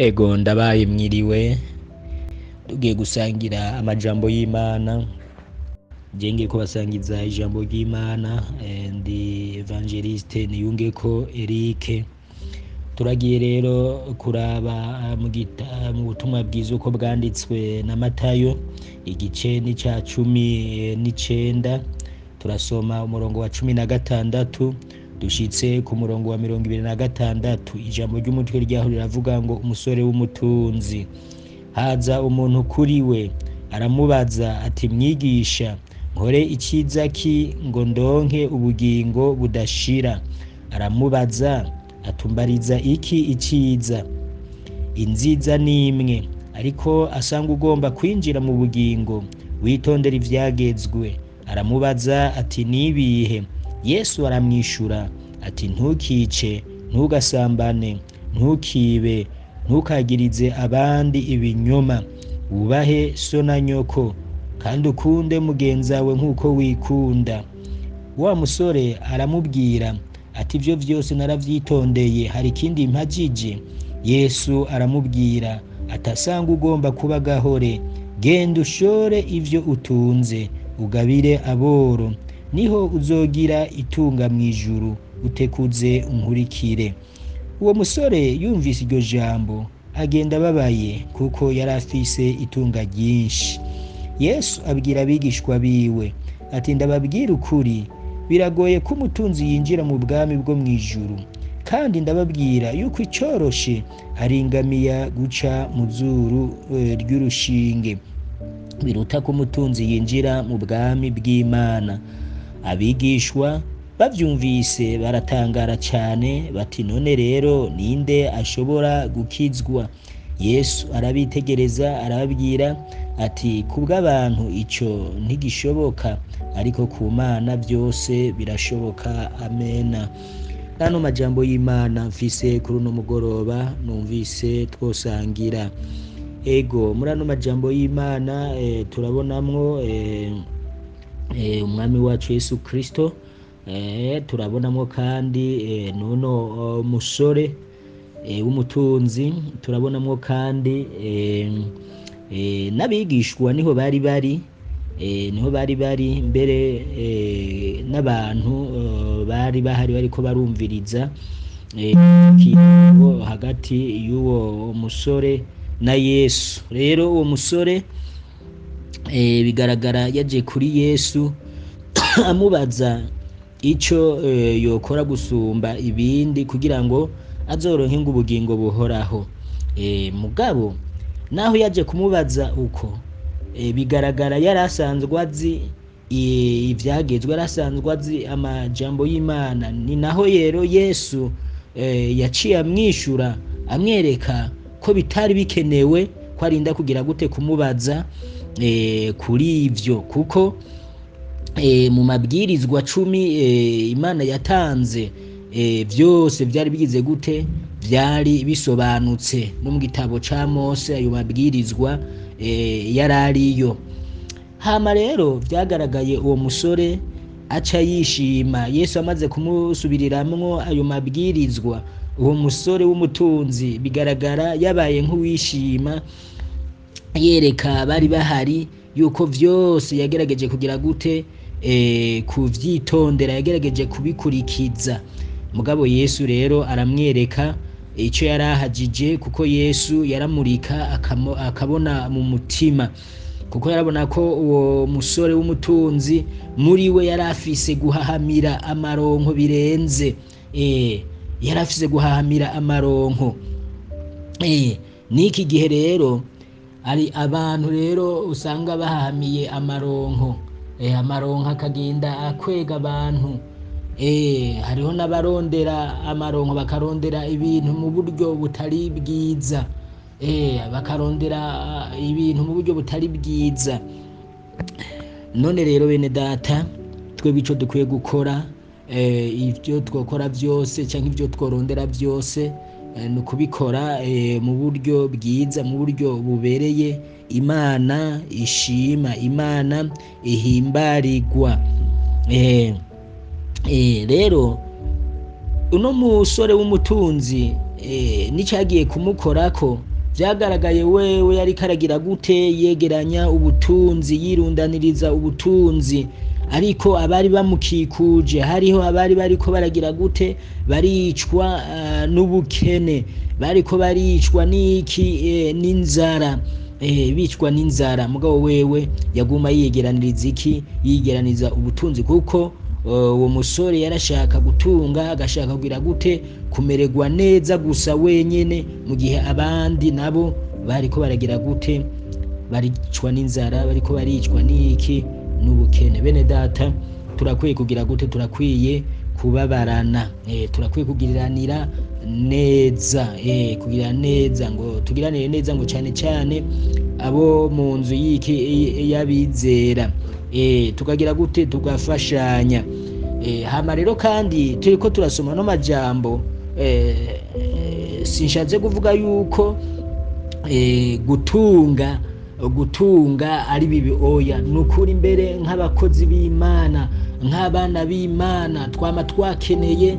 Ego ndabaye mwiriwe, tugiye gusangira amajambo y'Imana. Je ngiye kubasangiza ijambo ry'Imana, ndi Evangeliste Niyungeko Eric. Turagiye rero kuraba mu butumwa bwiza uko bwanditswe na Matayo, igice ni ca 19. Turasoma umurongo wa 16 dushitse ku murongo wa 26. Ijambo ry'umutwe ryaho riravuga ngo umusore w'umutunzi. Haza umuntu kuri we aramubaza ati, mwigisha, nkore iciza ki ngo ndonke ubugingo budashira? Aramubaza atumbariza iki iciza? Inziza nimwe, ariko asanga ugomba kwinjira mu bugingo witondera ivyagezwe. Aramubaza ati, nibihe? Yesu aramwishura ati, ntukice, ntugasambane, ntukibe, ntukagirize abandi ibinyoma, wubahe so na nyoko, kandi ukunde mugenzi wawe nk'uko wikunda. Wa musore aramubwira ati, ivyo vyose naravyitondeye, hari ikindi mpajije? Yesu aramubwira ati, asanga ugomba kuba gahore, genda ushore ivyo utunze, ugabire aboro, niho uzogira itunga mw'ijuru, utekuze unkurikire. Uwo musore yumvise iryo jambo agenda ababaye, kuko yari afise itunga ryinshi. Yesu abwira abigishwa biwe ati, ndababwira ukuri, biragoye ko umutunzi yinjira mu bwami bwo mw'ijuru. Kandi ndababwira yuko icoroshe ari ingamiya guca mu zuru ry'urushinge, biruta ko umutunzi yinjira mu bwami bw'Imana. Abigishwa bavyumvise baratangara cane bati, none rero ninde ashobora gukizwa? Yesu arabitegereza arababwira ati, kubw'abantu ico ntigishoboka, ariko ku Mana byose birashoboka. Amena. Nano majambo y'Imana mfise kuri uno mugoroba numvise twosangira. Ego muri ano majambo y'Imana turabonamwo umwami wacu Yesu Kristo. Turabonamwo kandi nuno musore w'umutunzi. Turabonamwo kandi n'abigishwa niho bari bari mbere, n'abantu bari bahari bariko barumviriza hagati y'uwo musore na Yesu. Rero uwo musore bigaragara yaje kuri Yesu amubaza ico yokora gusumba ibindi kugira ngo azoronke ubugingo buhoraho. Mugabo naho yaje kumubaza uko, bigaragara yari asanzwe azi ivyagezwe, yari asanzwe azi amajambo y'Imana. Ni naho rero Yesu yaciye amwishura amwereka ko bitari bikenewe ko arinda kugira gute kumubaza kuri ivyo, kuko mu mabwirizwa 10 Imana yatanze vyose vyari bigize gute, vyari bisobanutse no mu gitabo ca Mose. Ayo mabwirizwa yarariyo. Hama rero vyagaragaye uwo musore aca yishima. Yesu amaze kumusubiriramwo ayo mabwirizwa, uwo musore w'umutunzi bigaragara yabaye nk'uwishima, yereka bari bahari yuko vyose yagerageje kugira gute kuvyitondera, yagerageje kubikurikiza. Mugabo Yesu rero aramwereka ico yarahajije, kuko Yesu yaramurika akabona mu mutima, kuko yarabona ko uwo musore w'umutunzi muri we yari afise guhahamira amaronko birenze. Yari afise guhahamira amaronko. Niki gihe rero ari abantu rero usanga bahahamiye amaronko, amaronko akagenda akwega abantu. Hariho n'abarondera amaronko bakarondera ibintu mu buryo butari bwiza, bakarondera ibintu mu buryo butari bwiza. None rero bene data, twebwe ico dukwiye gukora, ivyo twokora vyose canke ivyo tworondera vyose, ni ukubikora mu buryo bwiza, mu buryo bubereye Imana ishima, Imana ihimbarigwa. Rero uno musore w'umutunzi n'icagiye kumukorako vyagaragaye wewe yariko aragira gute yegeranya ubutunzi, yirundaniriza ubutunzi, ariko abari bamukikuje hariho abari bariko baragira gute baricwa n'ubukene, bariko baricwa n'inzara, bicwa n'inzara. Mugabo wewe yaguma yiyegeraniriza iki? Yiyegeraniza ubutunzi, kuko uwo musore yarashaka gutunga, agashaka kugira gute kumererwa neza gusa wenyene, mu gihe abandi nabo bariko baragira gute baricwa n'inzara, bariko baricwa n'ubukene. Bene data, turakwiye kugira gute? Turakwiye kubabarana, turakwiye kugiriranira neza, kugira neza, ngo tugiranire neza, ngo cyane cyane abo mu nzu y'abizera, tukagira gute? Tugafashanya. Hama rero kandi turiko turasoma no majambo, sinshatse kuvuga yuko gutunga ari bibi, oya, nukuri mbere nk'abakozi b'Imana, nk'abana b'Imana twama twakeneye,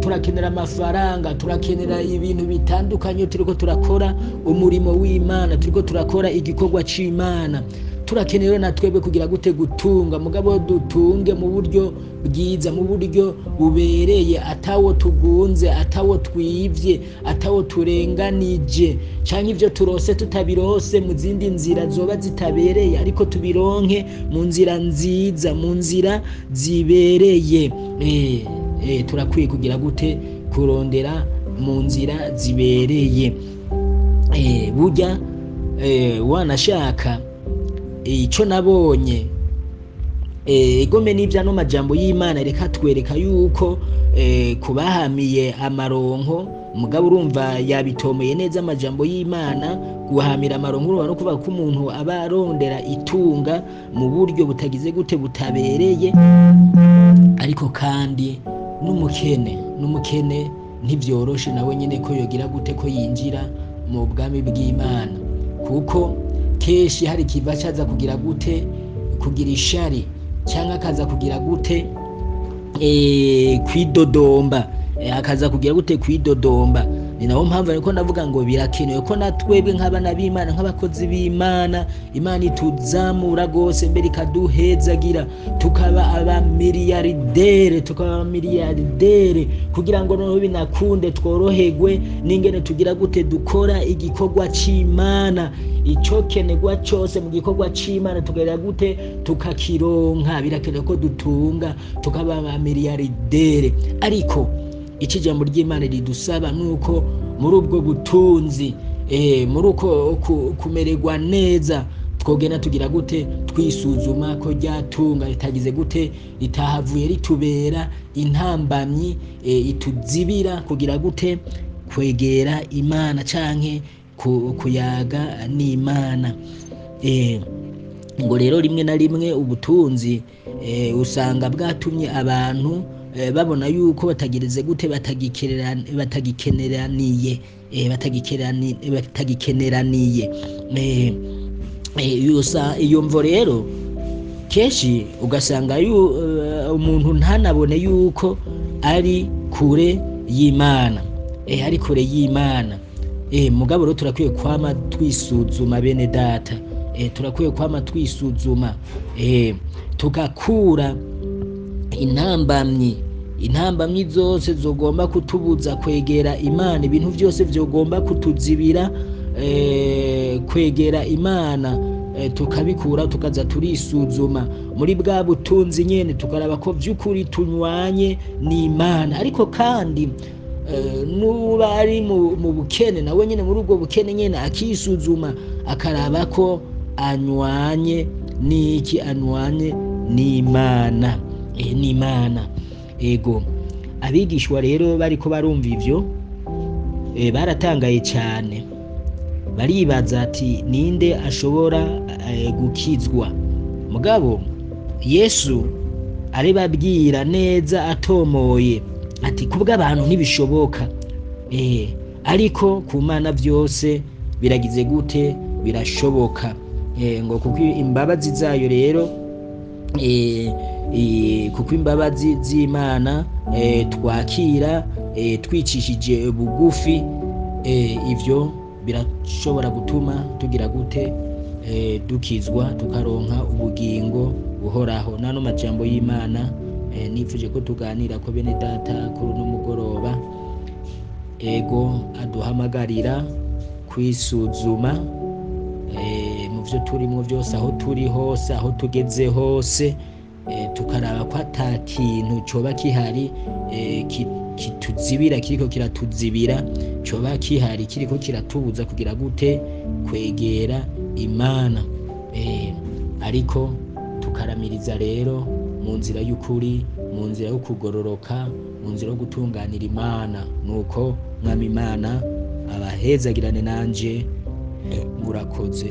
turakenera amafaranga, turakenera ibintu bitandukanye, turiko turakora umurimo w'Imana, turiko turakora igikorwa c'Imana, turakeneye na twebwe kugira gute? Gutunga. Mugabo dutunge mu buryo bwiza, mu buryo bubereye, atawo tugunze, atawo twivye, atawo turenganije, canke ivyo turose tutabirose mu zindi nzira zoba zitabereye, ariko tubironke mu nzira nziza, mu nzira zibereye. Turakwiye kugira gute? Kurondera mu nzira zibereye. Burya wanashaka ico nabonye, igome n'ivya no majambo y'Imana reka twereka yuko kubahamiye amaronko, mugabo urumva yabitomeye neza amajambo y'Imana. Guhamira amaronko urumva no kuvuga ko umuntu aba arondera itunga mu buryo butagize gute? Butabereye. Ariko kandi n'umukene ntivyoroshe nawe nyene ko yogira gute? Ko yinjira mu bwami bw'Imana, kuko keshi hari kiva caza kugira gute? Kugira ishari, cyangwa akaza kugira gute? Kwidodomba, akaza kugira gute? Kwidodomba. Ni naho mpamvu ariko ndavuga ngo birakenewe ko natwebwe nk'abana b'Imana, nk'abakozi b'Imana, Imana ituzamura gose, mbere ikaduhezagira, tukaba abamiliyardere, kugira ngo noneho binakunde tworoherwe n'ingene tugira gute? Dukora igikorwa c'Imana, ico kenegwa cose mu gikorwa c'Imana tugira gute? Tukakironka. Birakenewe ko dutunga, tukaba abamiliyardere. Ariko ico ijambo ry'Imana ridusaba nuko muri ubwo butunzi, muri uko kumererwa neza, twogenda tugira gute? Twisuzuma ko ryatunga ritagize gute? Ritahavuye ritubera intambamyi, ituzibira kugira gute? Kwegera Imana canke kuyaga n'Imana. Ngo rero rimwe na rimwe ubutunzi usanga bwatumye abantu babona yuko batagireze gute? Batagikeneraniye. Iyo mvo rero keshi ugasanga umuntu ntanabone yuko ari kure y'Imana, ari kure y'Imana. Mugabo rero turakwiye kwama twisuzuma, bene data, turakwiye kwama twisuzuma, tukakura intambamyi zose zogomba kutubuza kwegera Imana, ibintu vyose vyogomba kutuzibira kwegera Imana, tukabikura, tukaza turisuzuma muri bwa butunzi nyene, tukaraba ko vy'ukuri tunywanye n'Imana. Ariko kandi nuba ari mu bukene, nawe nyene muri ubwo bukene nyene akisuzuma, akaraba ko anywanye anywanye n'Imana. N'Imana. Ego abigishwa rero bariko barumva ivyo, baratangaye cyane, baribaza ati ninde ashobora gukizwa? Mugabo Yesu aribabwira neza atomoye ati kubwa abantu ntibishoboka, ariko ku Mana byose biragize gute? Birashoboka. Ngo kuko imbabazi zayo rero, kuko imbabazi z'Imana twakira twicishije bugufi, ivyo birashobora gutuma tugira gute, dukizwa tukaronka ubugingo buhoraho. N'ano majambo y'Imana nifuje ko tuganira ko bene data kuri uno mugoroba, ego aduhamagarira kwisuzuma mu vyo turimwo vyose, aho turi hose, aho tugeze hose, tukaraba ko ata kintu coba kihari kituzibira, kiriko kiratuzibira, coba kihari kiriko kiratubuza kugira gute, kwegera Imana, ariko tukaramiriza rero mu nzira y'ukuri, mu nzira yo kugororoka, mu nzira yo gutunganira Imana. Nuko Mwami Imana abahezagirane nanje, murakoze.